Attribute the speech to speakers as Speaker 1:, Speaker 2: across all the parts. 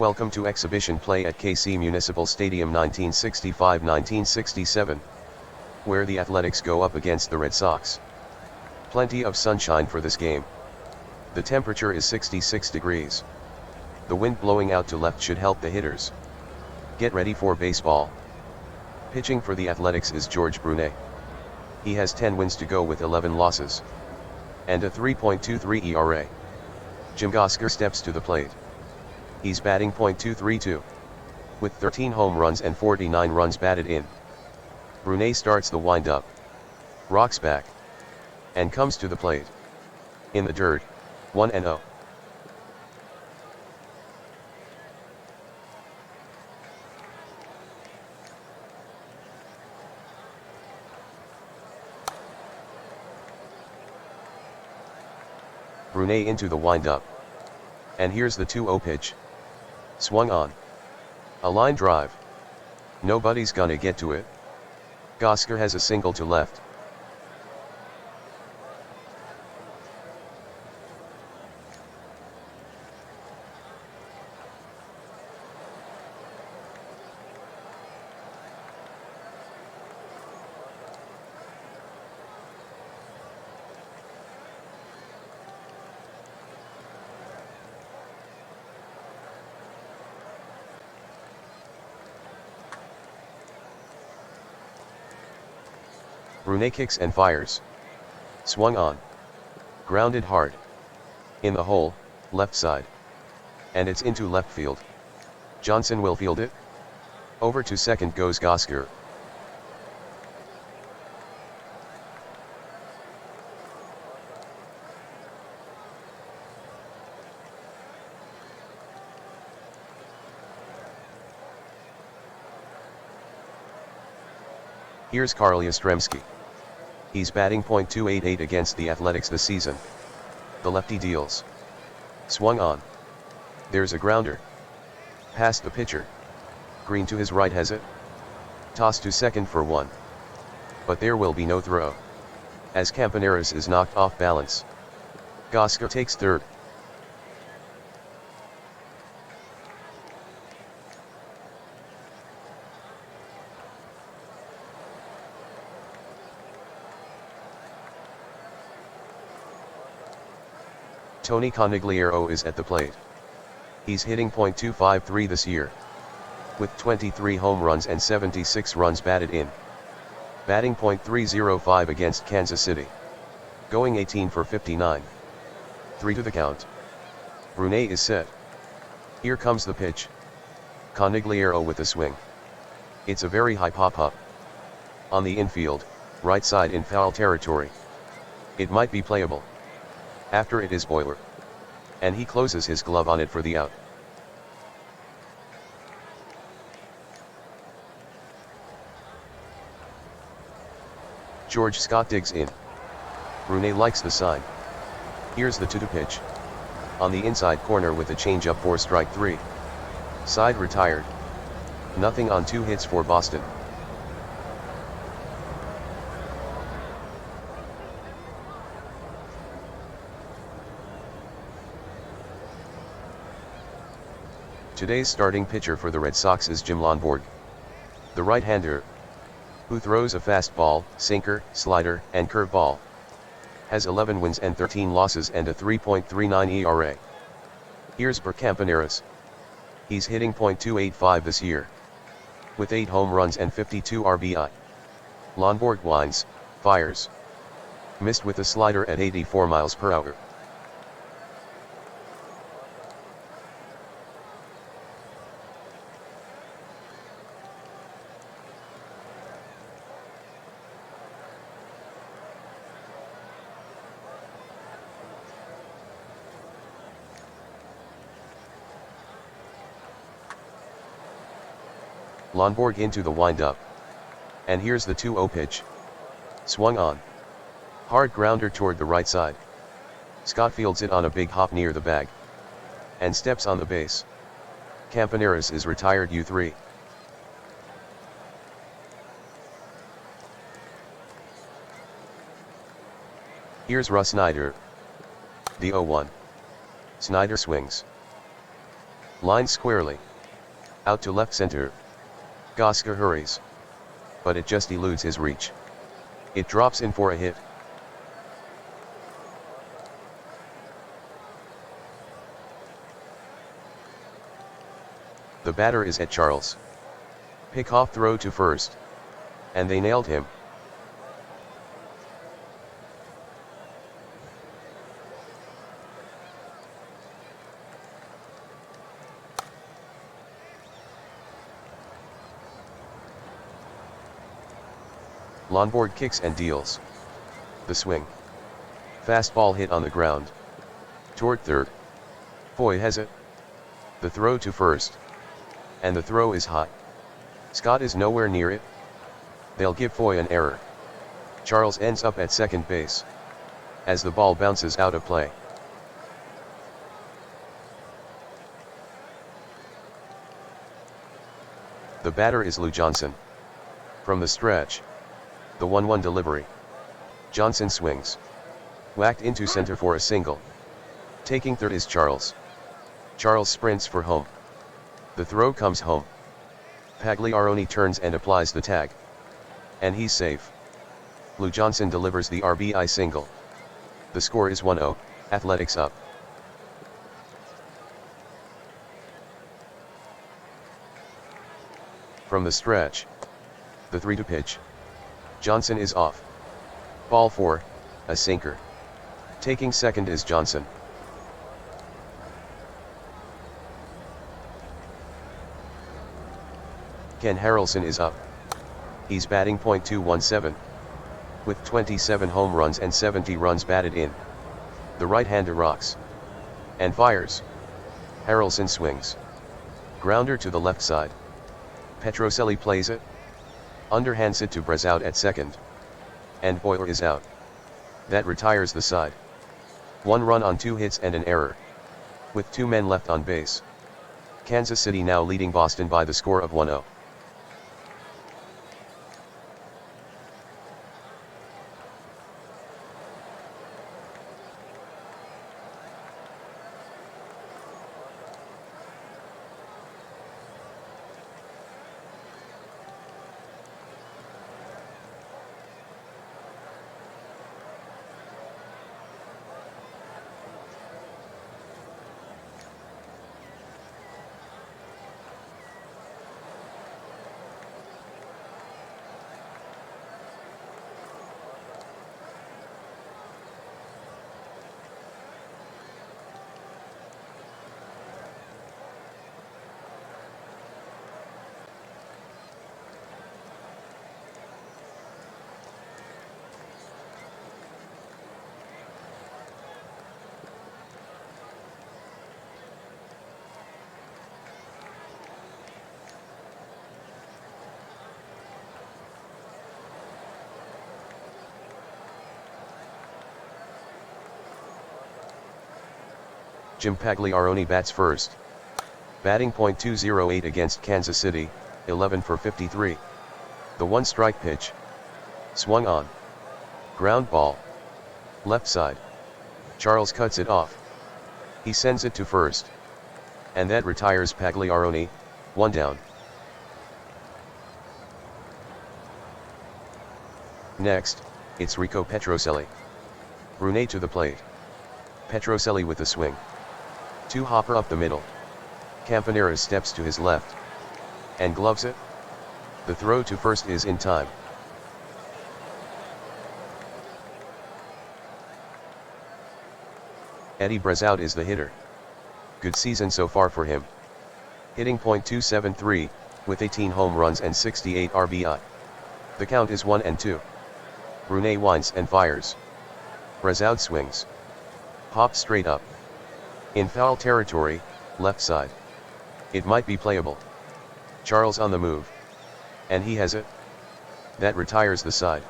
Speaker 1: Welcome to exhibition play at KC Municipal Stadium 1965-1967, where the Athletics go up against the Red Sox. Plenty of sunshine for this game. The temperature is 66 degrees. The wind blowing out to left should help the hitters. Get ready for baseball. Pitching for the Athletics is George Brunet. He has 10 wins to go with 11 losses. And a 3.23 ERA. Jim Gosker steps to the plate. He's batting .232. With 13 home runs and 49 runs batted in. Brunet starts the wind-up. Rocks back. And comes to the plate. In the dirt, 1-0. Brunet into the wind-up. And here's the 2-0 pitch. Swung on. A line drive. Nobody's gonna get to it. Gosker has a single to left. Brunet kicks and fires. Swung on. Grounded hard. In the hole, left side. And it's into left field. Johnson will field it. Over to second goes Gosker. Here's Karl Yastrzemski. He's batting .288 against the Athletics this season. The lefty deals. Swung on. There's a grounder. Past the pitcher. Green to his right has it. Toss to second for one. But there will be no throw. As Campaneris is knocked off balance. Gosker takes third. Tony Conigliaro is at the plate. He's hitting .253 this year. With 23 home runs and 76 runs batted in. Batting .305 against Kansas City. Going 18 for 59. 3 to the count. Brunet is set. Here comes the pitch. Conigliaro with a swing. It's a very high pop-up. On the infield, right side in foul territory. It might be playable. After it is Boiler. And he closes his glove on it for the out. George Scott digs in. Brunet likes the sign. Here's the 2-2 pitch. On the inside corner with a changeup for strike 3. Side retired. Nothing on 2 hits for Boston. Today's starting pitcher for the Red Sox is Jim Lonborg. The right-hander, who throws a fastball, sinker, slider, and curveball. Has 11 wins and 13 losses and a 3.39 ERA. Here's Campaneris. He's hitting .285 this year. With 8 home runs and 52 RBI. Lonborg winds, fires. Missed with a slider at 84 miles per hour. Lonborg into the wind-up. And here's the 2-0 pitch. Swung on. Hard grounder toward the right side. Scott fields it on a big hop near the bag. And steps on the base. Campaneris is retired U3. Here's Russ Snyder. The 0-1. Snyder swings. Line squarely. Out to left center. Goska hurries. But it just eludes his reach. It drops in for a hit. The batter is at Charles. Pickoff throw to first. And they nailed him. Lonboard kicks and deals. The swing. Fastball hit on the ground. Toward third. Foy has it. The throw to first. And the throw is high. Scott is nowhere near it. They'll give Foy an error. Charles ends up at second base. As the ball bounces out of play. The batter is Lou Johnson. From the stretch. The 1-1 delivery. Johnson swings. Whacked into center for a single. Taking third is Charles. Charles sprints for home. The throw comes home. Pagliaroni turns and applies the tag. And he's safe. Lou Johnson delivers the RBI single. The score is 1-0, Athletics up. From the stretch. The 3-2 pitch. Johnson is off. Ball 4, a sinker. Taking second is Johnson. Ken Harrelson is up. He's batting .217. With 27 home runs and 70 runs batted in. The right-hander rocks. And fires. Harrelson swings. Grounder to the left side. Petrocelli plays it. Underhands it to Brez out at second. And Boyer is out. That retires the side. 1 run on 2 hits and an error. With 2 men left on base. Kansas City now leading Boston by the score of 1-0. Jim Pagliaroni bats first. Batting .208 against Kansas City, 11 for 53. The 1-strike pitch. Swung on. Ground ball. Left side. Charles cuts it off. He sends it to first. And that retires Pagliaroni, 1 down. Next, it's Rico Petrocelli. Brune to the plate. Petrocelli with the swing. 2-hopper up the middle. Campanera steps to his left. And gloves it. The throw to first is in time. Eddie Brezout is the hitter. Good season so far for him. Hitting .273, with 18 home runs and 68 RBI. The count is 1-2. Brune winds and fires. Brezout swings. Pops straight up. In foul territory, left side. It might be playable. Charles on the move. And he has it. That retires the side.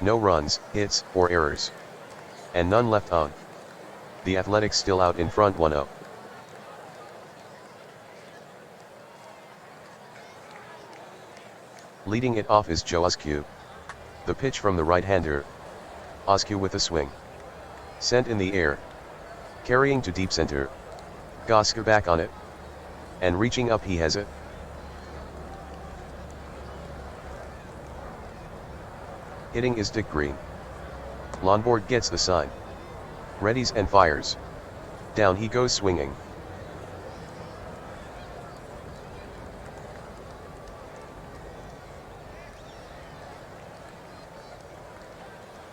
Speaker 1: No runs, hits, or errors. And none left on. The Athletics still out in front 1-0. Leading it off is Joe Oscu. The pitch from the right-hander. Oscu with a swing. Sent in the air. Carrying to deep center. Goska back on it. And reaching up he has it. Hitting is Dick Green. Lonboard gets the sign. Readies and fires. Down he goes swinging.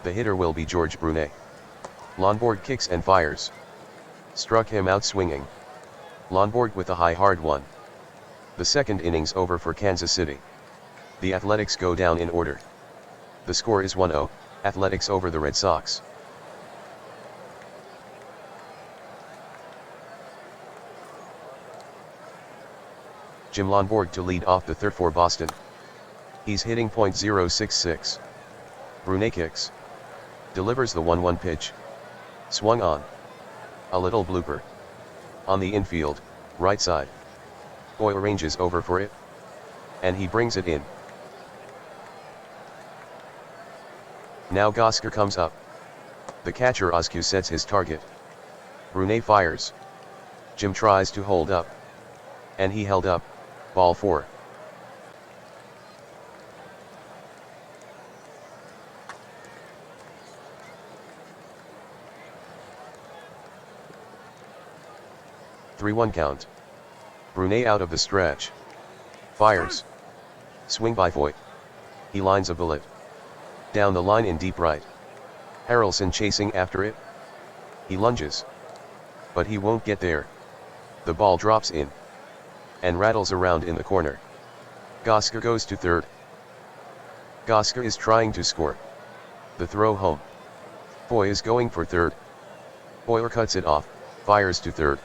Speaker 1: The hitter will be George Brunet. Lonboard kicks and fires. Struck him out swinging. Lonboard with a high hard one. The second inning's over for Kansas City. The Athletics go down in order. The score is 1-0, Athletics over the Red Sox. Jim Lonboard to lead off the third for Boston. He's hitting .066. Brunet kicks. Delivers the 1-1 pitch. Swung on. A little blooper. On the infield, right side. Boy arranges over for it. And he brings it in. Now Gosker comes up. The catcher Oscu sets his target. Brunet fires. Jim tries to hold up. And he held up. Ball 4. (3-1 count). Brunet out of the stretch. Fires. Swing by Foyt. He lines a bullet. Down the line in deep right. Harrelson chasing after it. He lunges. But he won't get there. The ball drops in. And rattles around in the corner. Gosker goes to third. Gosker is trying to score. The throw home. Boy is going for third. Boyer cuts it off, fires to third.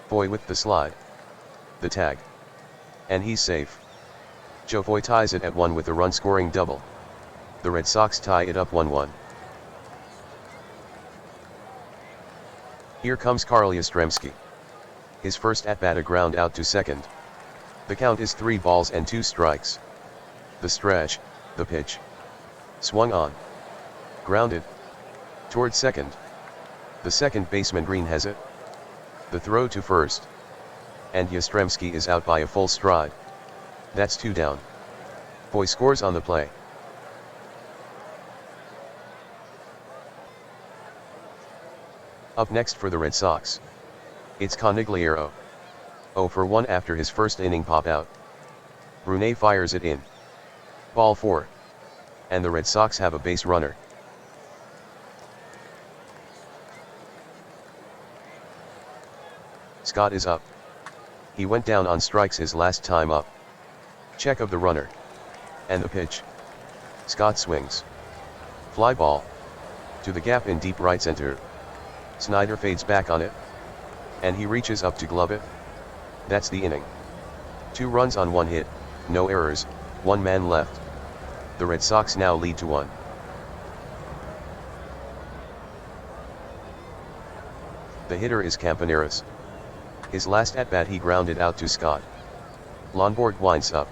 Speaker 1: Boy with the slide. The tag. And he's safe. Joe Foy ties it at 1 with a run-scoring double. The Red Sox tie it up 1-1. Here comes Carl Yastrzemski. His first at-bat a ground out to second. The count is 3 balls and 2 strikes. The stretch, the pitch. Swung on. Grounded. Toward second. The second baseman Green has it. The throw to first. And Yastrzemski is out by a full stride. That's 2 down. Foy scores on the play. Up next for the Red Sox. It's Conigliaro. 0 for 1 after his first inning pop out. Brunet fires it in. Ball 4. And the Red Sox have a base runner. Scott is up. He went down on strikes his last time up. Check of the runner. And the pitch. Scott swings. Fly ball. To the gap in deep right center. Snyder fades back on it. And he reaches up to glove it. That's the inning. 2 runs on 1 hit, no errors, 1 man left. The Red Sox now lead to 1. The hitter is Campaneris. His last at-bat he grounded out to Scott. Lonboard winds up.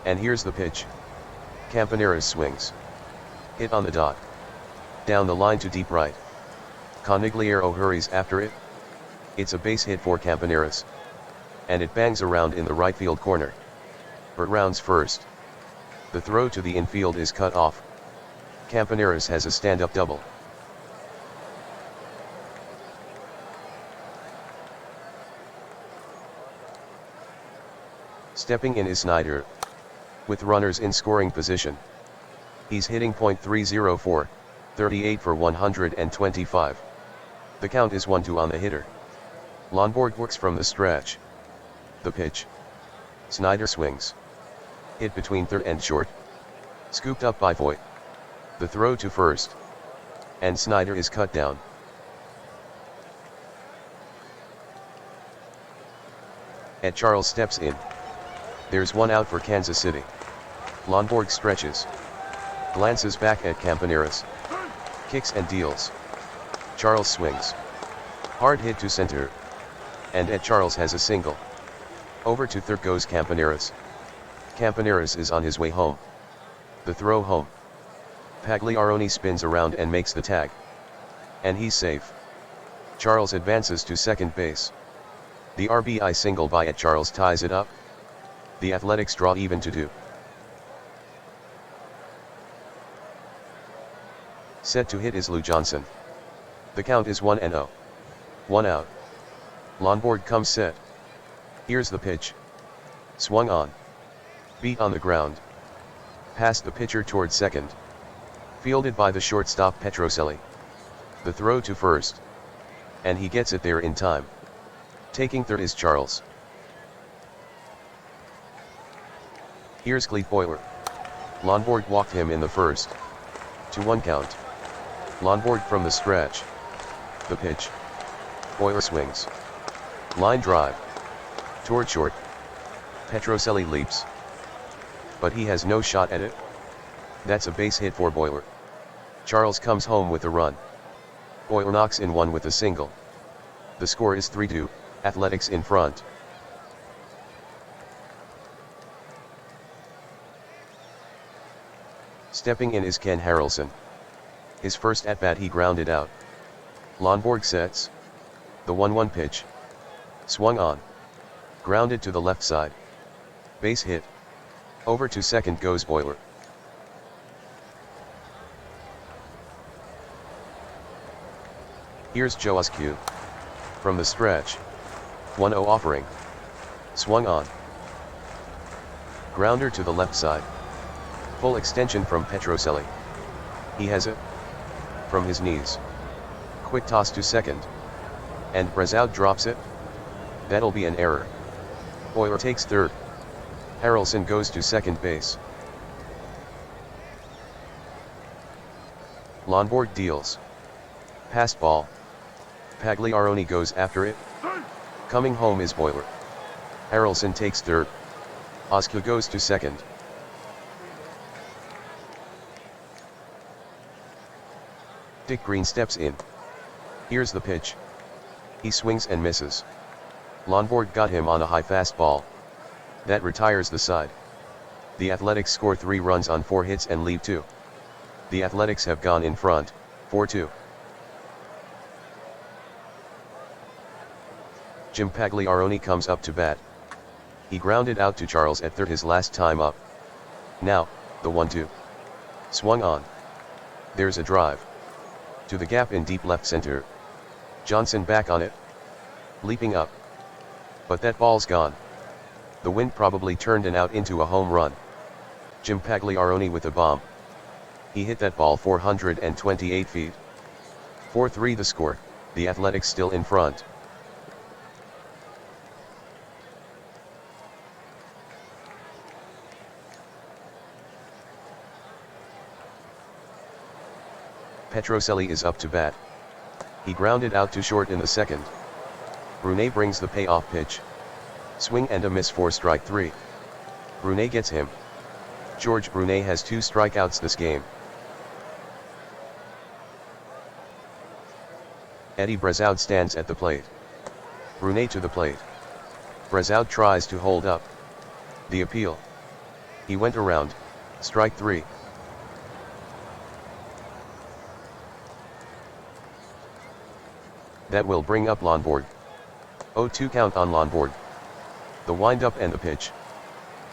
Speaker 1: And here's the pitch. Campaneris swings. Hit on the dot. Down the line to deep right. Conigliaro hurries after it. It's a base hit for Campaneris. And it bangs around in the right field corner. Burt rounds first. The throw to the infield is cut off. Campaneris has a stand-up double. Stepping in is Snyder. With runners in scoring position. He's hitting .304, 38 for 125. The count is 1-2 on the hitter. Lonboard works from the stretch. The pitch. Snyder swings. Hit between third and short. Scooped up by Foyt. The throw to first. And Snyder is cut down. Ed Charles steps in. There's 1 out for Kansas City. Lonboard stretches. Glances back at Campaneris. Kicks and deals. Charles swings. Hard hit to center. And Ed Charles has a single. Over to third goes Campaneris. Campaneris is on his way home. The throw home. Pagliaroni spins around and makes the tag. And he's safe. Charles advances to second base. The RBI single by Charles ties it up. The Athletics draw even to 2. Set to hit is Lou Johnson. The count is 1-0. 1 out. Lonborg comes set. Here's the pitch. Swung on. Beat on the ground. Past the pitcher toward second. Fielded by the shortstop Petroselli. The throw to first. And he gets it there in time. Taking third is Charles. Here's Clete Boyer. Lonborg walked him in the first. 2-1 count. Lonborg from the stretch. The pitch. Boyer swings. Line drive. Toward short. Petroselli leaps. But he has no shot at it. That's a base hit for Boyer. Charles comes home with a run. Boyer knocks in one with a single. The score is 3-2, Athletics in front. Stepping in is Ken Harrelson. His first at-bat he grounded out. Lonborg sets. The 1-1 pitch. Swung on. Grounded to the left side. Base hit. Over to second goes Boyer. Here's Joe Oscu. From the stretch. 1-0 offering. Swung on. Grounder to the left side. Full extension from Petroselli. He has it. From his knees. Quick toss to second. And Brazout drops it. That'll be an error. Boyer takes third. Harrelson goes to second base. Lonborg deals. Passed ball. Pagliaroni goes after it. Coming home is Boyer. Harrelson takes third. Oscu goes to second. Dick Green steps in. Here's the pitch. He swings and misses. Lonborg got him on a high fastball. That retires the side. The Athletics score 3 runs on 4 hits and leave 2. The Athletics have gone in front, 4-2. Jim Pagliaroni comes up to bat. He grounded out to Charles at third his last time up. Now, the 1-2. Swung on. There's a drive. To the gap in deep left center. Johnson back on it. Leaping up. But that ball's gone. The wind probably turned an out into a home run. Jim Pagliaroni with a bomb. He hit that ball 428 feet. 4-3 the score, the Athletics still in front. Petroselli is up to bat. He grounded out to short in the second. Brunet brings the payoff pitch. Swing and a miss for strike 3. Brunet gets him. George Brunet has 2 strikeouts this game. Eddie Brazout stands at the plate. Brunet to the plate. Brazout tries to hold up. The appeal. He went around. Strike 3. That will bring up Lonborg. 0-2 count on Lonborg. The windup and the pitch.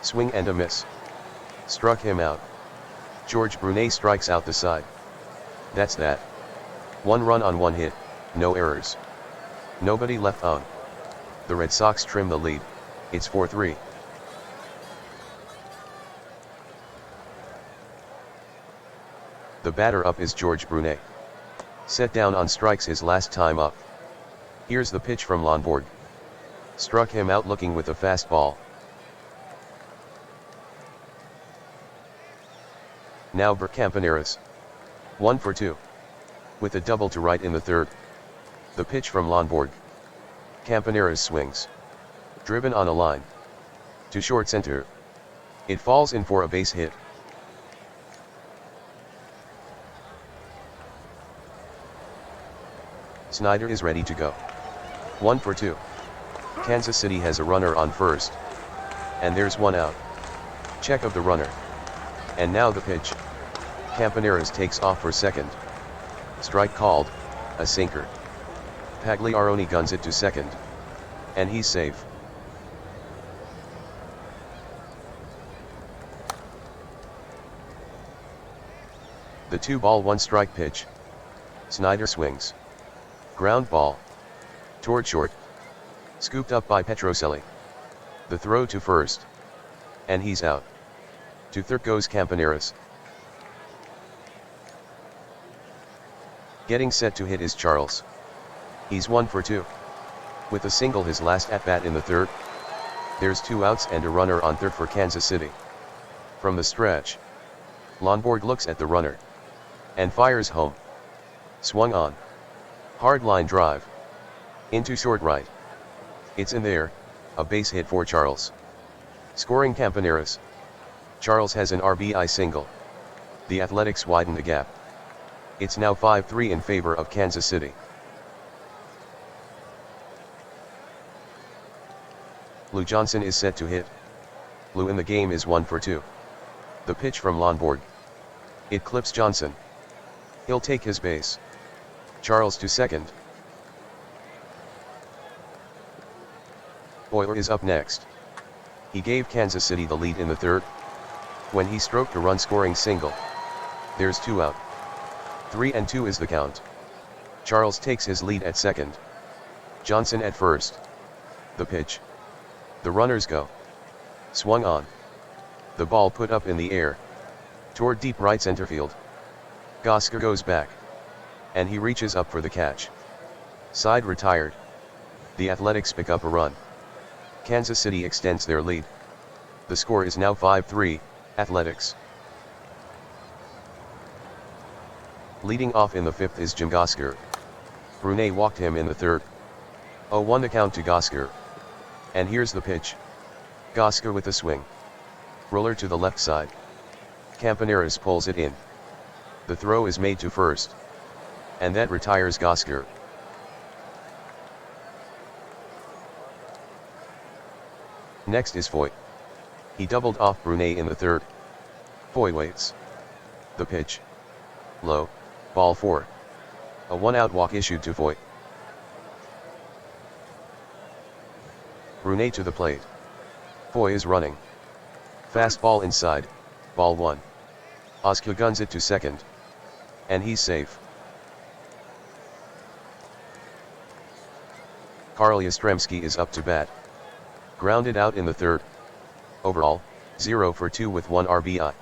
Speaker 1: Swing and a miss. Struck him out. George Brunet strikes out the side. That's that. 1 run on 1 hit, no errors. Nobody left on. The Red Sox trim the lead. It's 4-3. The batter up is George Brunet. Set down on strikes his last time up. Here's the pitch from Lonborg. Struck him out looking with a fastball. Now Bert Campaneris. 1 for 2. With a double to right in the third. The pitch from Lonborg. Campaneris swings. Driven on a line. To short center. It falls in for a base hit. Snyder is ready to go. 1 for 2. Kansas City has a runner on first. And there's 1 out. Check of the runner. And now the pitch. Campaneris takes off for second. Strike called, a sinker. Pagliaroni guns it to second. and he's safe. The 2-ball 1-strike pitch. Snyder swings. Ground ball. Toward short. Scooped up by Petrocelli. The throw to first. And he's out. To third goes Campaneris. Getting set to hit is Charles. He's 1 for 2. With a single his last at-bat in the third. There's 2 outs and a runner on third for Kansas City. From the stretch. Lonborg looks at the runner. And fires home. Swung on. Hard line drive. Into short right. It's in there, a base hit for Charles. Scoring Campaneris. Charles has an RBI single. The Athletics widen the gap. It's now 5-3 in favor of Kansas City. Lou Johnson is set to hit. Lou in the game is 1 for 2. The pitch from Lonborg. It clips Johnson. He'll take his base. Charles to second. Boyer is up next. He gave Kansas City the lead in the third. When he stroked a run-scoring single. There's 2 out. 3-2 is the count. Charles takes his lead at second. Johnson at first. The pitch. The runners go. Swung on. The ball put up in the air. Toward deep right center field. Gosker goes back. And he reaches up for the catch. Side retired. The Athletics pick up a run. Kansas City extends their lead. The score is now 5-3, Athletics. Leading off in the fifth is Jim Gosker. Brunet walked him in the third. 0-1 the count to Gosker. And here's the pitch. Gosker with a swing. Roller to the left side. Campaneris pulls it in. The throw is made to first. And that retires Gosker. Next is Foy. He doubled off Brunet in the third. Foy waits. The pitch. Low. Ball 4. A 1-out walk issued to Foy. Brunet to the plate. Foy is running. Fastball inside. Ball 1. Oscar guns it to second. And he's safe. Karl Yastrzemski is up to bat. Grounded out in the third. Overall, 0 for 2 with 1 RBI.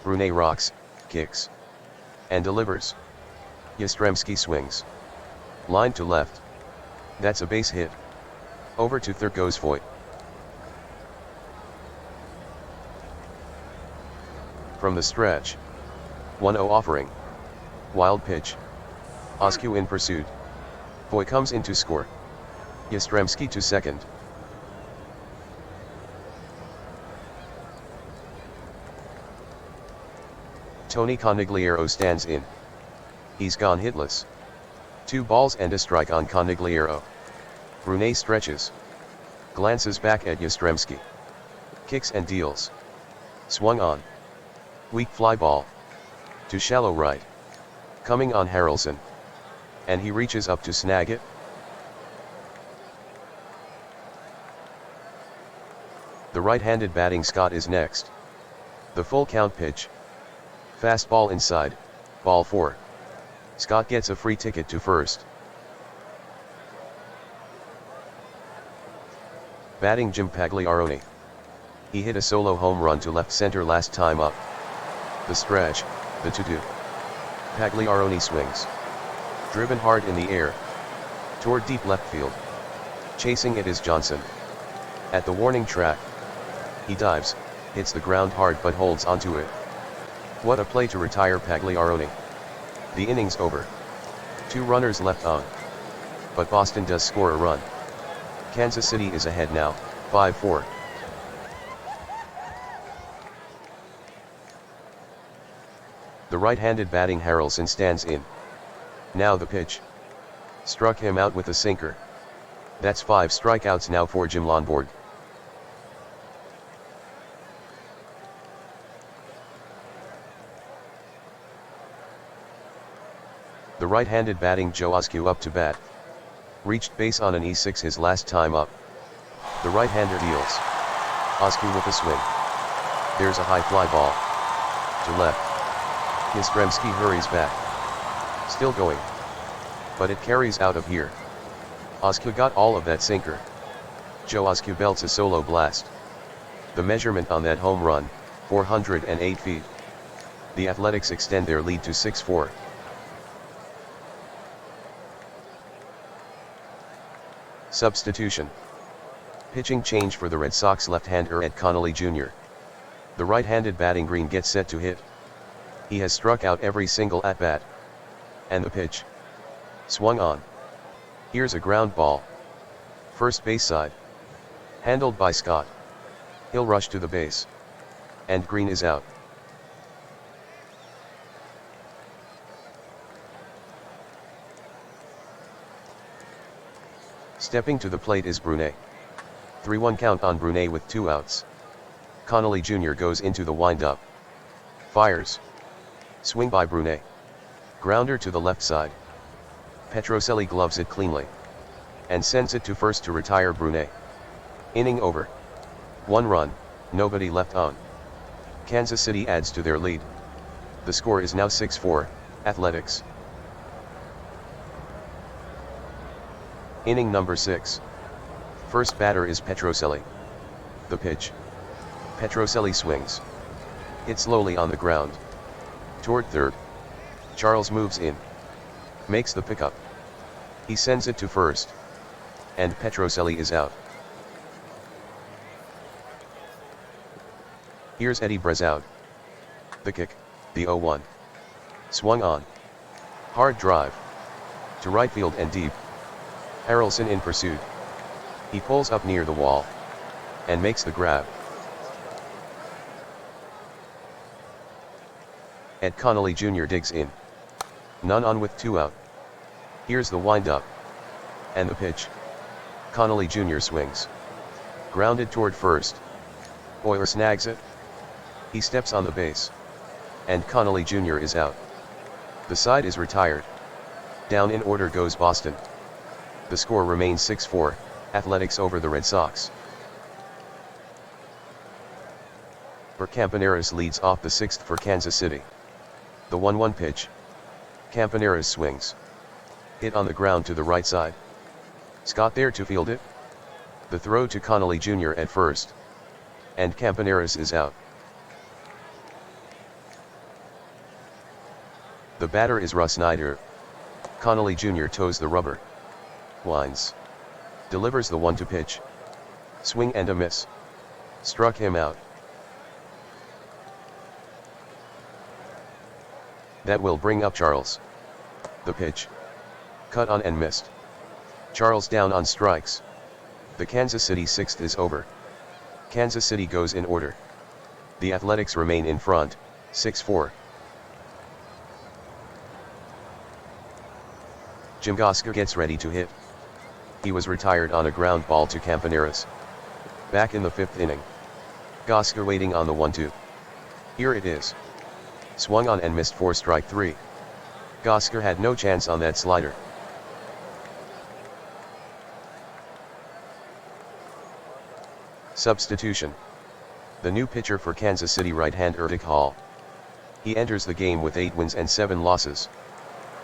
Speaker 1: Brunet rocks, kicks, and delivers. Yastrzemski swings. Line to left. That's a base hit. Over to third goes Foy. From the stretch. 1-0 offering. Wild pitch. Oscu in pursuit. Foy comes in to score. Yastrzemski to second. Tony Conigliaro stands in. He's gone hitless. 2 balls and a strike on Conigliaro. Brunet stretches. Glances back at Yastrzemski. Kicks and deals. Swung on. Weak fly ball. To shallow right. Coming on Harrelson. And he reaches up to snag it. The right-handed batting Scott is next. The full count pitch. Fastball inside, ball 4. Scott gets a free ticket to first. Batting Jim Pagliaroni. He hit a solo home run to left center last time up. The stretch, the 2-2. Pagliaroni swings. Driven hard in the air. Toward deep left field. Chasing it is Johnson. At the warning track. He dives, hits the ground hard but holds onto it. What a play to retire Pagliaroni. The inning's over. 2 runners left on. But Boston does score a run. Kansas City is ahead now, 5-4. The right-handed batting Harrelson stands in. Now the pitch. Struck him out with a sinker. That's 5 strikeouts now for Jim Lonborg. The right-handed batting Joe Oscu up to bat. Reached base on an E6 his last time up. The right-hander deals. Osku with a swing. There's a high fly ball. To left. Yastrzemski hurries back. Still going. But it carries out of here. Osku got all of that sinker. Joe Osku belts a solo blast. The measurement on that home run, 408 feet. The Athletics extend their lead to 6-4. Substitution. Pitching change for the Red Sox left-hander Ed Connolly Jr. The right-handed batting green gets set to hit. He has struck out every single at-bat. And the pitch. Swung on. Here's a ground ball. First base side. Handled by Scott. He'll rush to the base. And Green is out. Stepping to the plate is Brunet. 3-1 count on Brunet with 2 outs. Connolly Jr. goes into the windup. Fires. Swing by Brunet. Grounder to the left side. Petrocelli gloves it cleanly. And sends it to first to retire Brunet. Inning over. 1 run, nobody left on. Kansas City adds to their lead. The score is now 6-4, Athletics. Inning number 6. First batter is Petrocelli. The pitch. Petrocelli swings. Hit slowly on the ground. Toward third. Charles moves in. Makes the pickup. He sends it to first. And Petrocelli is out. Here's Eddie Brez out. The kick, the 0-1. Swung on. Hard drive. To right field and deep. Harrelson in pursuit. He pulls up near the wall. And makes the grab. Ed Connolly Jr. digs in. None on with 2 out. Here's the windup. And the pitch. Connolly Jr. swings. Grounded toward first. Boyer snags it. He steps on the base. And Connolly Jr. is out. The side is retired. Down in order goes Boston. The score remains 6-4, Athletics over the Red Sox. Campaneris leads off the 6th for Kansas City. The 1-1 pitch. Campaneris swings. Hit on the ground to the right side. Scott there to field it. The throw to Connolly Jr. at first. And Campaneris is out. The batter is Russ Snyder. Connolly Jr. toes the rubber. Winds. Delivers the 1-2 pitch. Swing and a miss. Struck him out. That will bring up Charles. The pitch. Cut on and missed. Charles down on strikes. The Kansas City 6th is over. Kansas City goes in order. The Athletics remain in front, 6-4. Jim Gosger gets ready to hit. He was retired on a ground ball to Campaneris. Back in the 5th inning. Gosger waiting on the 1-2. Here it is. Swung on and missed for strike 3. Gosger had no chance on that slider. Substitution. The new pitcher for Kansas City right-hander Dick Hall. He enters the game with 8 wins and 7 losses.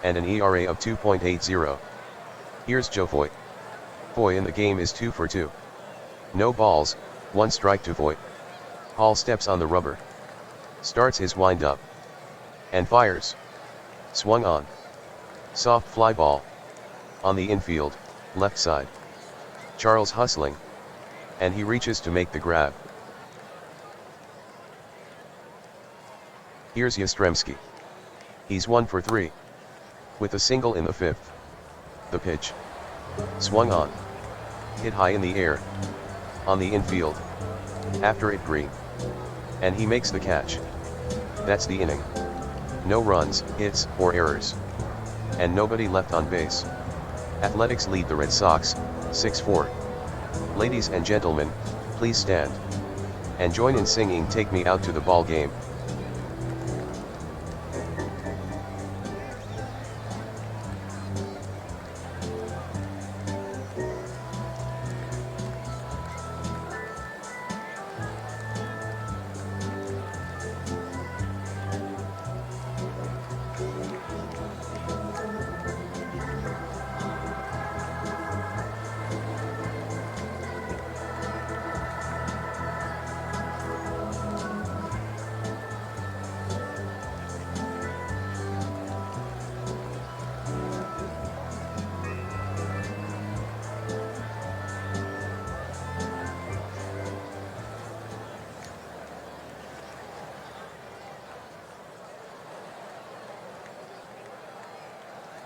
Speaker 1: And an ERA of 2.80. Here's Joe Voigt. Voigt in the game is 2 for 2. No balls, 1 strike to Voigt. Hall steps on the rubber. Starts his wind-up. And fires. Swung on. Soft fly ball. On the infield, left side. Charles hustling. And he reaches to make the grab. Here's Yastrzemski. He's 1 for 3. With a single in the 5th. The pitch. Swung on. Hit high in the air. On the infield. After it Green. And he makes the catch. That's the inning. No runs, hits, or errors. And nobody left on base. Athletics lead the Red Sox, 6-4. Ladies and gentlemen, please stand. And join in singing "Take Me Out to the Ball Game."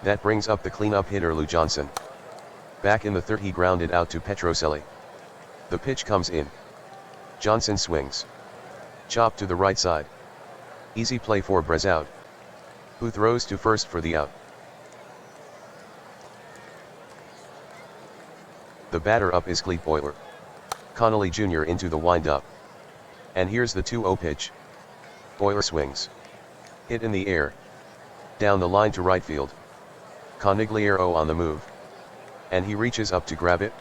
Speaker 1: That brings up the cleanup hitter Lou Johnson. Back in the third he grounded out to Petrocelli. The pitch comes in. Johnson swings. Chop to the right side. Easy play for Brezout, who throws to first for the out. The batter up is Clete Boiler. Connolly Jr. into the windup. And here's the 2-0 pitch. Boiler swings. Hit in the air. Down the line to right field. Conigliaro on the move. And he reaches up to grab it.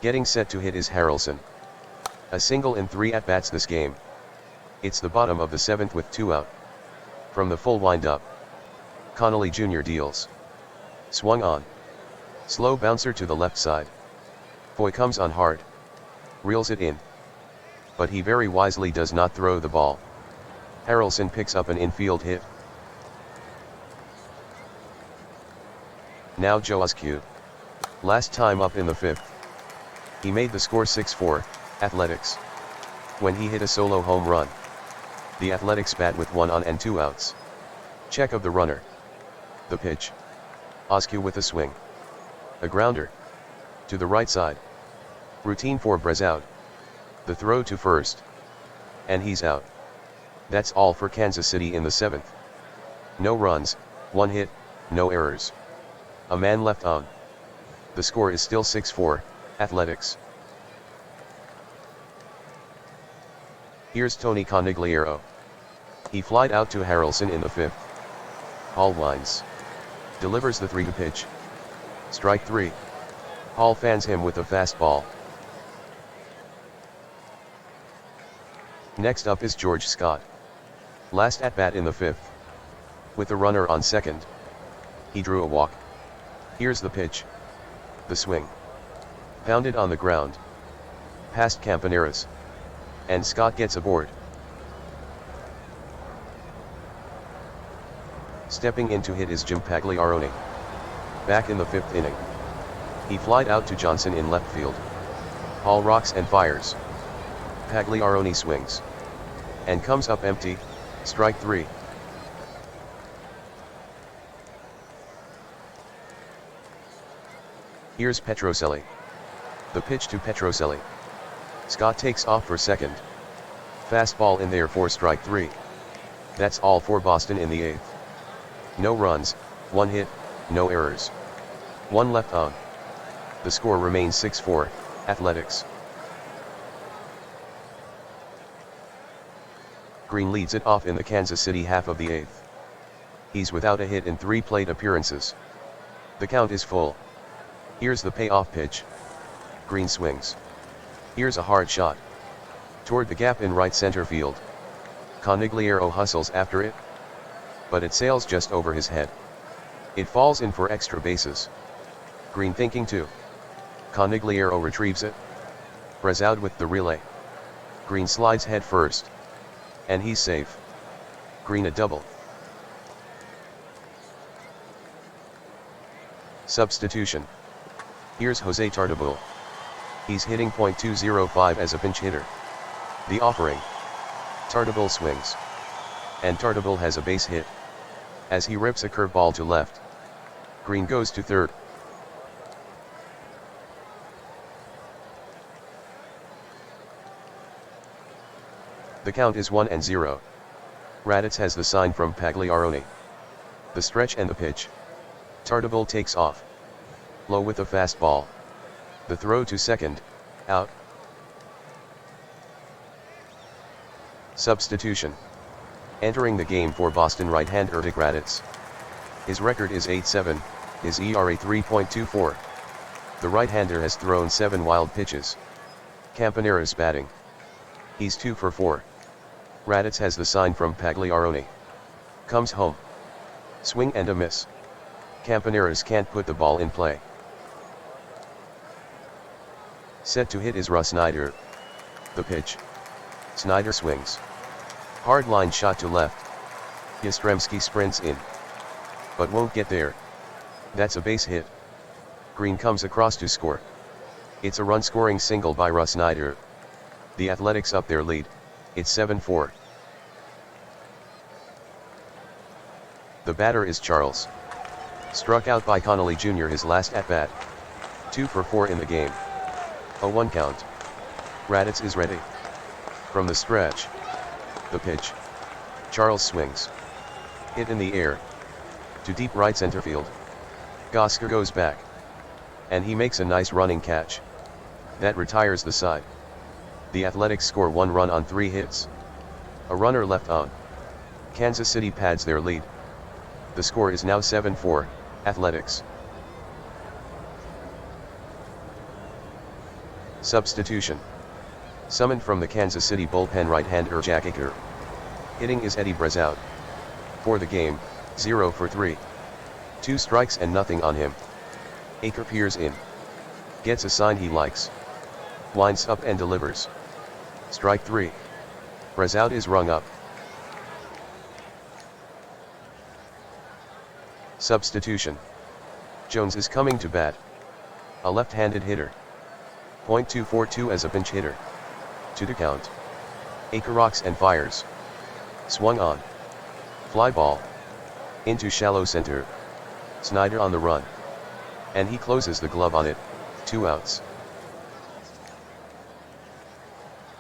Speaker 1: Getting set to hit is Harrelson. A single in 3 at-bats this game. It's the bottom of the 7th with 2 out. From the full windup, Connolly Jr. deals. Swung on. Slow bouncer to the left side. Foy comes on hard. Reels it in. But he very wisely does not throw the ball. Harrelson picks up an infield hit. Now Joe Oscu. Last time up in the 5th. He made the score 6-4, Athletics. When he hit a solo home run. The Athletics bat with 1 on and 2 outs. Check of the runner. The pitch. Oscu with a swing. A grounder. To the right side. Routine for Brezout. The throw to first. And he's out. That's all for Kansas City in the 7th. No runs, 1 hit, no errors. A man left on. The score is still 6-4, Athletics. Here's Tony Conigliaro. He flied out to Harrelson in the 5th. Hall winds. Delivers the 3-2 pitch. Strike 3. Hall fans him with a fastball. Next up is George Scott. Last at bat in the 5th. With a runner on second. He drew a walk. Here's the pitch. The swing. Pounded on the ground. Past Campaneris. And Scott gets aboard. Stepping in to hit is Jim Pagliarone. Back in the 5th inning. He flied out to Johnson in left field. Hall rocks and fires. Pagliarone swings. And comes up empty, strike 3. Here's Petrocelli. The pitch to Petrocelli. Scott takes off for second. Fastball in there for strike 3. That's all for Boston in the 8th. No runs, 1 hit, no errors. 1 left on. The score remains 6-4, Athletics. Green leads it off in the Kansas City half of the 8th. He's without a hit in 3 plate appearances. The count is full. Here's the payoff pitch. Green swings. Here's a hard shot. Toward the gap in right center field. Conigliaro hustles after it. But it sails just over his head. It falls in for extra bases. Green thinking too. Conigliaro retrieves it. Brezout with the relay. Green slides head first. And he's safe. Green a double. Substitution. Here's Jose Tartabull. He's hitting .205 as a pinch hitter. The offering. Tartabull swings. And Tartabull has a base hit. As he rips a curveball to left. Green goes to third. The count is 1-0. Raditz has the sign from Pagliarone. The stretch and the pitch. Tartabull takes off. Low with a fastball. The throw to second, out. Substitution. Entering the game for Boston right-hander Dick Raditz. His record is 8-7, his ERA 3.24. The right-hander has thrown 7 wild pitches. Campaneris batting. He's 2 for 4. Raditz has the sign from Pagliarone. Comes home. Swing and a miss. Campaneris can't put the ball in play. Set to hit is Russ Snyder. The pitch. Snyder swings. Hard line shot to left. Yastrzemski sprints in. But won't get there. That's a base hit. Green comes across to score. It's a run-scoring single by Russ Snyder. The Athletics up their lead. It's 7-4. The batter is Charles. Struck out by Connolly Jr. his last at-bat. 2 for 4 in the game. A 1 count. Raditz is ready. From the stretch. The pitch. Charles swings. Hit in the air. To deep right center field. Gosker goes back. And he makes a nice running catch. That retires the side. The Athletics score 1 run on 3 hits. A runner left on. Kansas City pads their lead. The score is now 7-4, Athletics. Substitution. Summoned from the Kansas City bullpen right-hander Jack Aker. Hitting is Eddie Brezout. For the game, 0 for 3. 2 strikes and nothing on him. Aker peers in. Gets a sign he likes. Winds up and delivers. Strike 3. Brezout is rung up. Substitution. Jones is coming to bat. A left-handed hitter. .242 as a pinch hitter. 2 to count. Aker rocks and fires. Swung on. Fly ball. Into shallow center. Snyder on the run. And he closes the glove on it, 2 outs.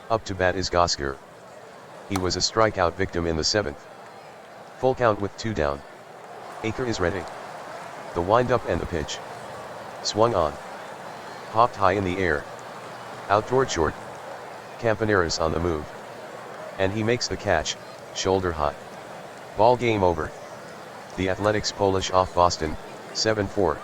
Speaker 1: Up to bat is Gosker. He was a strikeout victim in the 7th. Full count with 2 down. Aker is ready. The wind-up and the pitch. Swung on. Popped high in the air. Out toward short. Campaneris on the move. And he makes the catch, shoulder high. Ball game over. The Athletics polish off Boston, 7-4.